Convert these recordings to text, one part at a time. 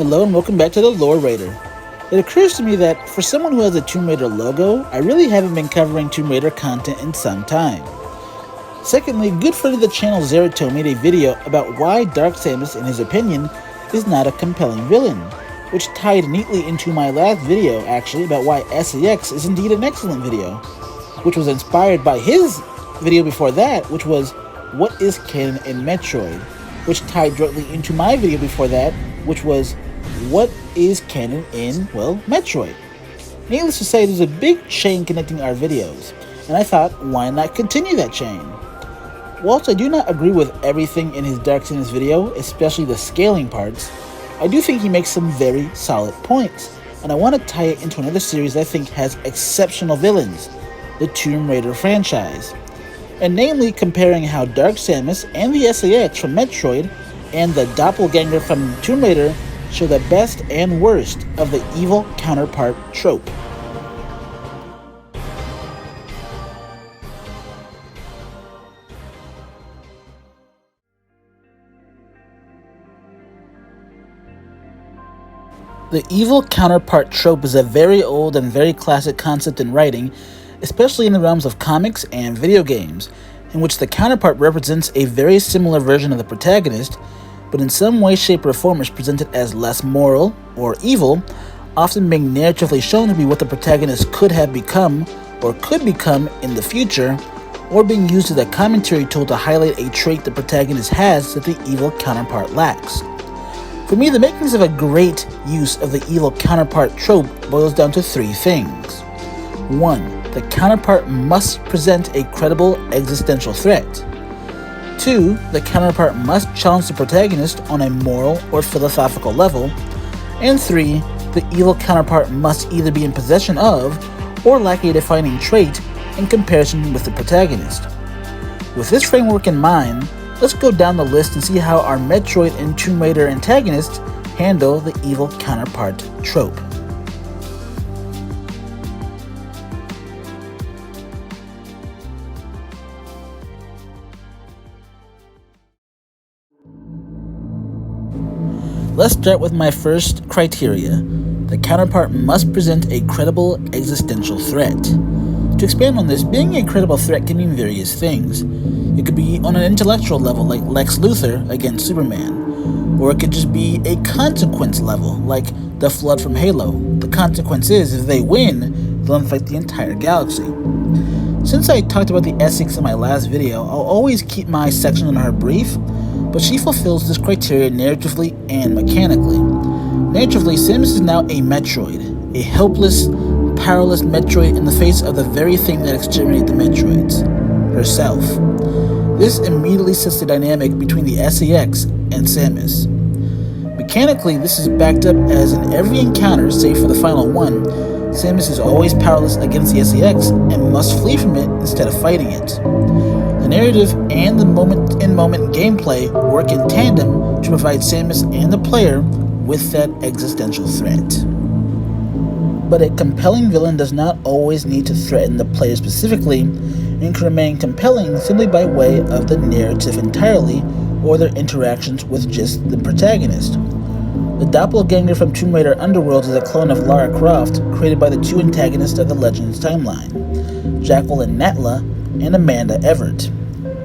Hello and welcome back to the Lore Raider. It occurs to me that for someone who has a Tomb Raider logo, I really haven't been covering Tomb Raider content in some time. Secondly, good friend of the channel Xeratone made a video about why Dark Samus, in his opinion, is not a compelling villain, which tied neatly into my last video actually about why SAX is indeed an excellent video, which was inspired by his video before that, which was what is canon in Metroid, which tied directly into my video before that, which was what is canon in, well, Metroid. Needless to say, there's a big chain connecting our videos, and I thought, why not continue that chain? Whilst I do not agree with everything in his Dark Samus video, especially the scaling parts, I do think he makes some very solid points, and I want to tie it into another series I think has exceptional villains, the Tomb Raider franchise, and namely comparing how Dark Samus and the SAX from Metroid and the Doppelgänger from Tomb Raider show the best and worst of the Evil Counterpart Trope. The Evil Counterpart Trope is a very old and very classic concept in writing, especially in the realms of comics and video games, in which the counterpart represents a very similar version of the protagonist, but in some way, shape, or form is presented as less moral or evil, often being narratively shown to be what the protagonist could have become or could become in the future, or being used as a commentary tool to highlight a trait the protagonist has that the evil counterpart lacks. For me, the makings of a great use of the evil counterpart trope boils down to three things. 1. The counterpart must present a credible existential threat. 2. The counterpart must challenge the protagonist on a moral or philosophical level. And 3. The evil counterpart must either be in possession of or lack a defining trait in comparison with the protagonist. With this framework in mind, let's go down the list and see how our Metroid and Tomb Raider antagonists handle the evil counterpart trope. Let's start with my first criteria. The counterpart must present a credible existential threat. To expand on this, being a credible threat can mean various things. It could be on an intellectual level, like Lex Luthor against Superman. Or it could just be a consequence level, like the Flood from Halo. The consequence is, if they win, they'll infect the entire galaxy. Since I talked about the SX in my last video, I'll always keep my section on her brief, but she fulfills this criteria narratively and mechanically. Narratively, Samus is now a Metroid, a helpless, powerless Metroid in the face of the very thing that exterminated the Metroids, herself. This immediately sets the dynamic between the SAX and Samus. Mechanically, this is backed up as in every encounter, save for the final one, Samus is always powerless against the SAX and must flee from it instead of fighting it. The narrative and the moment-in-moment gameplay work in tandem to provide Samus and the player with that existential threat. But a compelling villain does not always need to threaten the player specifically, and can remain compelling simply by way of the narrative entirely, or their interactions with just the protagonist. The Doppelgänger from Tomb Raider Underworld is a clone of Lara Croft, created by the two antagonists of the Legends timeline, Jacqueline Natla and Amanda Everett.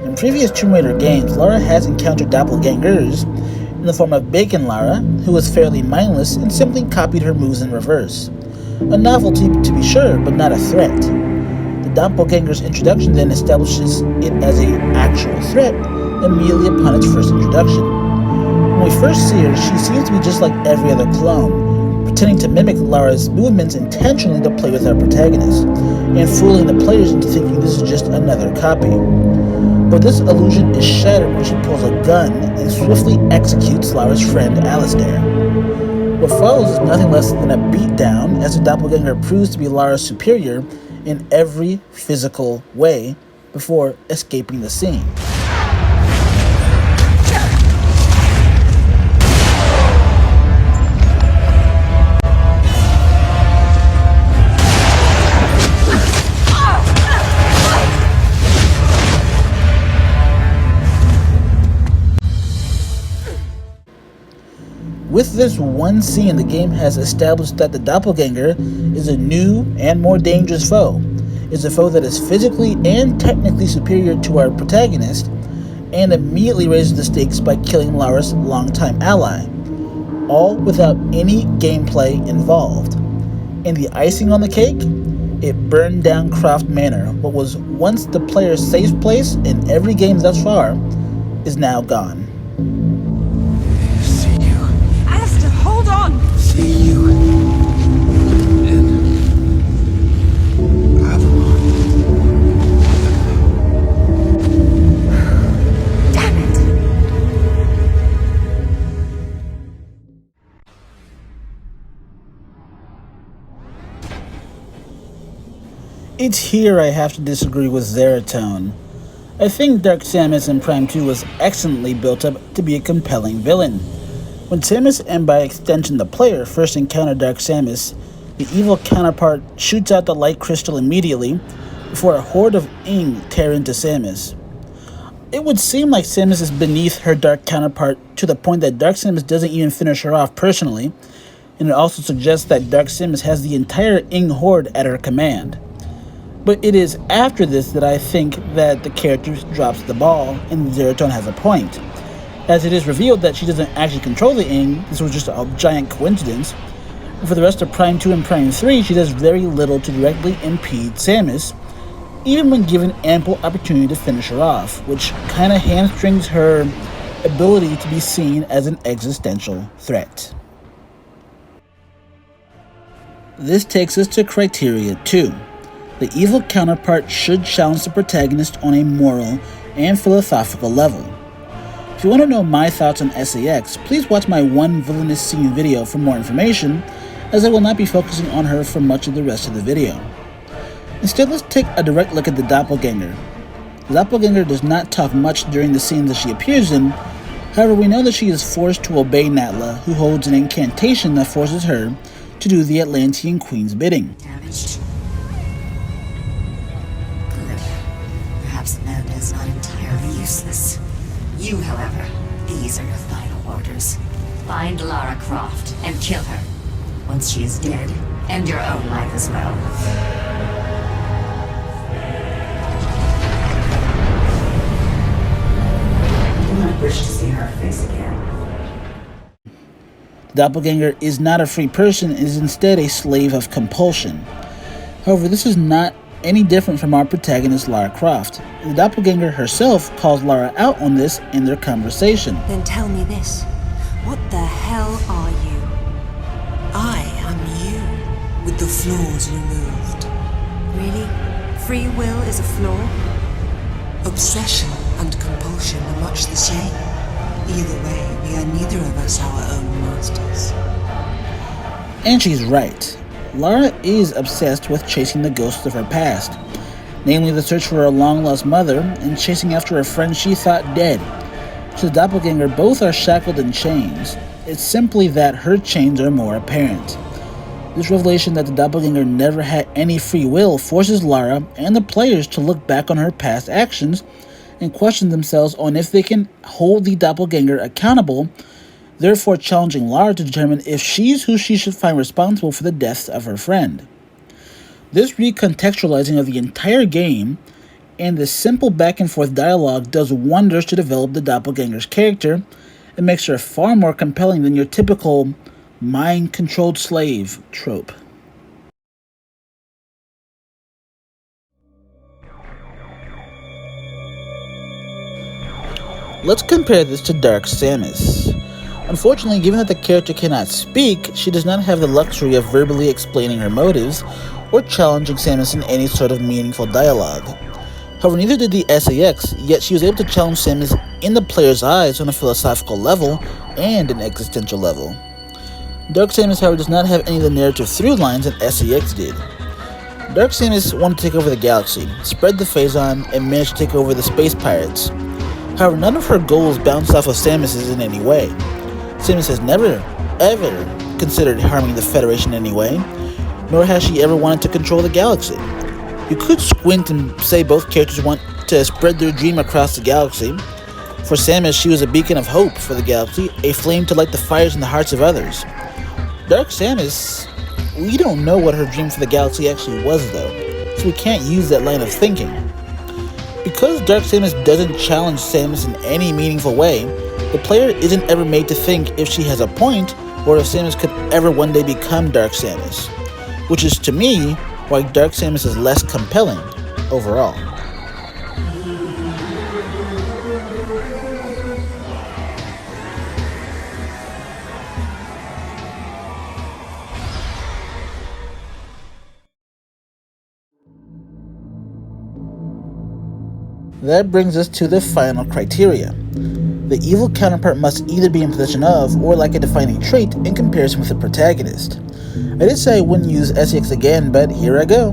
In previous Tomb Raider games, Lara has encountered Doppelgängers in the form of Bacon Lara, who was fairly mindless and simply copied her moves in reverse. A novelty to be sure, but not a threat. The Doppelgänger's introduction then establishes it as an actual threat immediately upon its first introduction. When we first see her, she seems to be just like every other clone, pretending to mimic Lara's movements intentionally to play with our protagonist, and fooling the players into thinking this is just another copy. But this illusion is shattered when she pulls a gun and swiftly executes Lara's friend Alistair. What follows is nothing less than a beatdown, as the Doppelganger proves to be Lara's superior in every physical way before escaping the scene. With this one scene, the game has established that the Doppelgänger is a new and more dangerous foe. It's a foe that is physically and technically superior to our protagonist, and immediately raises the stakes by killing Lara's longtime ally, all without any gameplay involved. And the icing on the cake? It burned down Croft Manor. What was once the player's safe place in every game thus far is now gone. See you. Alistair, hold on! See you. In Avalon. Damn it! It's here I have to disagree with Xeratone. I think Dark Samus in Prime 2 was excellently built up to be a compelling villain. When Samus, and by extension the player, first encounter Dark Samus, the evil counterpart shoots out the light crystal immediately before a horde of Ing tear into Samus. It would seem like Samus is beneath her dark counterpart to the point that Dark Samus doesn't even finish her off personally, and it also suggests that Dark Samus has the entire Ing horde at her command. But it is after this that I think that the character drops the ball and Xeratone has a point, as it is revealed that she doesn't actually control the Ing. This was just a giant coincidence. And for the rest of Prime 2 and Prime 3, she does very little to directly impede Samus, even when given ample opportunity to finish her off, which kinda hamstrings her ability to be seen as an existential threat. This takes us to Criteria 2. The evil counterpart should challenge the protagonist on a moral and philosophical level. If you want to know my thoughts on SAX, please watch my one Villainous scene video for more information, as I will not be focusing on her for much of the rest of the video. Instead, let's take a direct look at the Doppelgänger. The Doppelgänger does not talk much during the scenes that she appears in. However, we know that she is forced to obey Natla, who holds an incantation that forces her to do the Atlantean Queen's bidding. Damaged. Good. Perhaps Mend is not entirely useless. You, however, these are your final orders. Find Lara Croft and kill her. Once she is dead, end your own life as well. I do not wish to see her face again. The Doppelgänger is not a free person, it is instead a slave of compulsion. However, this is not any different from our protagonist Lara Croft. The Doppelgänger herself calls Lara out on this in their conversation. Then tell me this. What the hell are you? I am you, with the flaws removed. Really? Free will is a flaw? Obsession and compulsion are much the same. Either way, we are neither of us our own masters. And she's right. Lara is obsessed with chasing the ghosts of her past, namely the search for her long-lost mother and chasing after a friend she thought dead. To the Doppelgänger, both are shackled in chains. It's simply that her chains are more apparent. This revelation that the Doppelgänger never had any free will forces Lara and the players to look back on her past actions and question themselves on if they can hold the Doppelgänger accountable, therefore challenging Lara to determine if she's who she should find responsible for the deaths of her friend. This recontextualizing of the entire game and the simple back and forth dialogue does wonders to develop the Doppelgänger's character and makes her far more compelling than your typical mind-controlled slave trope. Let's compare this to Dark Samus. Unfortunately, given that the character cannot speak, she does not have the luxury of verbally explaining her motives or challenging Samus in any sort of meaningful dialogue. However, neither did the SAX, yet she was able to challenge Samus in the player's eyes on a philosophical level and an existential level. Dark Samus, however, does not have any of the narrative through lines that SAX did. Dark Samus wanted to take over the galaxy, spread the Phazon, and managed to take over the space pirates. However, none of her goals bounced off of Samus's in any way. Samus has never, ever considered harming the Federation in any way, nor has she ever wanted to control the galaxy. You could squint and say both characters want to spread their dream across the galaxy. For Samus, she was a beacon of hope for the galaxy, a flame to light the fires in the hearts of others. Dark Samus, we don't know what her dream for the galaxy actually was though, so we can't use that line of thinking. Because Dark Samus doesn't challenge Samus in any meaningful way, the player isn't ever made to think if she has a point or if Samus could ever one day become Dark Samus, which is to me why Dark Samus is less compelling overall. That brings us to the final criteria. The evil counterpart must either be in possession of or lack a defining trait in comparison with the protagonist. I did say I wouldn't use SEX again, but here I go.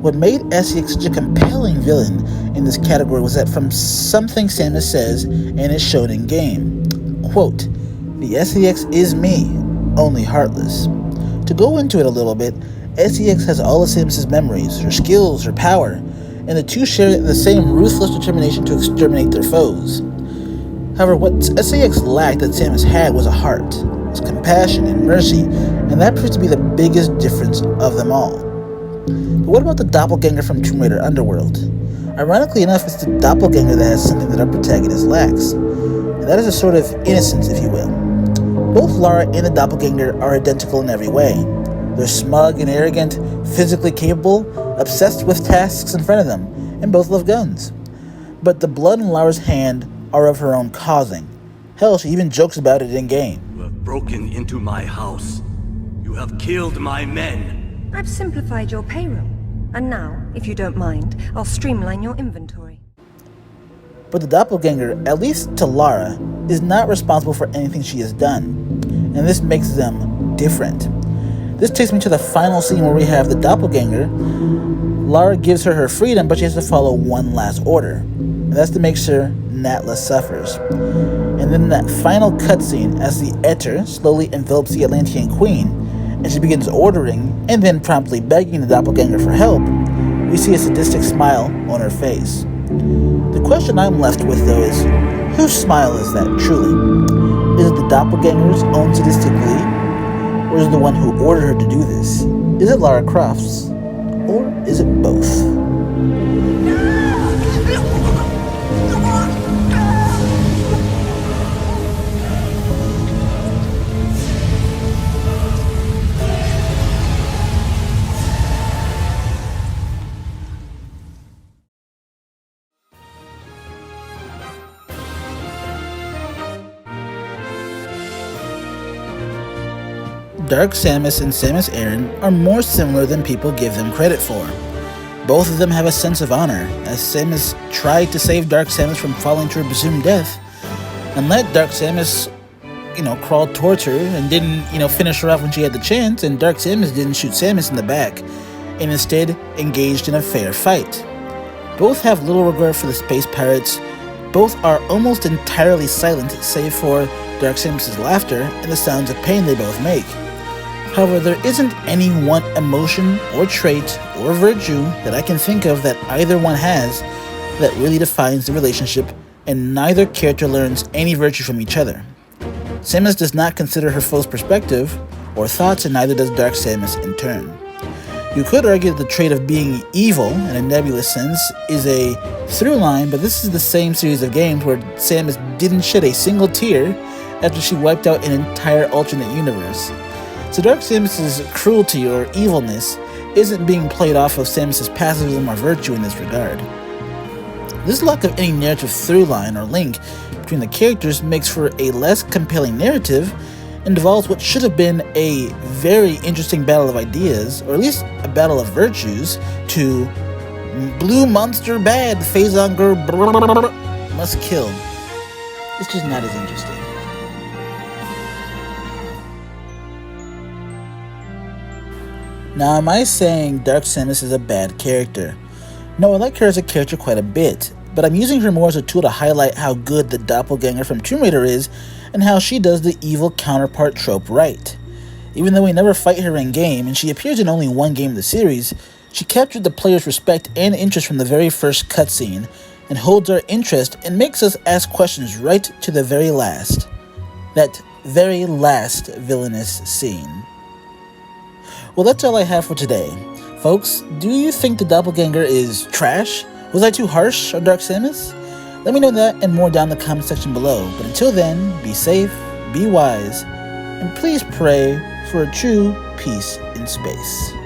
What made SEX such a compelling villain in this category was that from something Samus says and is shown in game. Quote, "The SEX is me, only heartless." To go into it a little bit, SEX has all of Samus' memories, her skills, her power, and the two share the same ruthless determination to exterminate their foes. However, what SAX lacked that Samus had was a heart, was compassion and mercy, and that proved to be the biggest difference of them all. But what about the Doppelgänger from Tomb Raider Underworld? Ironically enough, it's the Doppelgänger that has something that our protagonist lacks, and that is a sort of innocence, if you will. Both Lara and the Doppelgänger are identical in every way. They're smug and arrogant, physically capable, obsessed with tasks in front of them, and both love guns. But the blood in Lara's hand are of her own causing. Hell, she even jokes about it in-game. You have broken into my house. You have killed my men. I've simplified your payroll. And now, if you don't mind, I'll streamline your inventory. But the Doppelgänger, at least to Lara, is not responsible for anything she has done. And this makes them different. This takes me to the final scene where we have the Doppelgänger. Lara gives her freedom, but she has to follow one last order. And that's to make sure Natla suffers. And then that final cutscene as the Ether slowly envelops the Atlantean Queen, and she begins ordering, and then promptly begging the Doppelgänger for help, we see a sadistic smile on her face. The question I'm left with though is, whose smile is that truly? Is it the Doppelgänger's own sadistic glee? Or is it the one who ordered her to do this? Is it Lara Croft's? Or is it both? Dark Samus and Samus Aran are more similar than people give them credit for. Both of them have a sense of honor, as Samus tried to save Dark Samus from falling to her presumed death, and let Dark Samus, crawl towards her and didn't, finish her off when she had the chance, and Dark Samus didn't shoot Samus in the back, and instead engaged in a fair fight. Both have little regard for the space pirates. Both are almost entirely silent, save for Dark Samus' laughter and the sounds of pain they both make. However, there isn't any one emotion or trait or virtue that I can think of that either one has that really defines the relationship, and neither character learns any virtue from each other. Samus does not consider her foe's perspective or thoughts, and neither does Dark Samus in turn. You could argue that the trait of being evil, in a nebulous sense, is a through line, but this is the same series of games where Samus didn't shed a single tear after she wiped out an entire alternate universe. So Dark Samus' cruelty or evilness isn't being played off of Samus' pacifism or virtue in this regard. This lack of any narrative through line or link between the characters makes for a less compelling narrative and devolves what should have been a very interesting battle of ideas, or at least a battle of virtues, to blue monster bad, Phazon girl must kill. It's just not as interesting. Now, am I saying Dark Samus is a bad character? No, I like her as a character quite a bit, but I'm using her more as a tool to highlight how good the Doppelgänger from Tomb Raider is, and how she does the evil counterpart trope right. Even though we never fight her in-game, and she appears in only one game of the series, she captured the player's respect and interest from the very first cutscene, and holds our interest and makes us ask questions right to the very last. That very last villainous scene. Well, that's all I have for today. Folks, do you think the Doppelgänger is trash? Was I too harsh on Dark Samus? Let me know that and more down in the comment section below. But until then, be safe, be wise, and please pray for a true peace in space.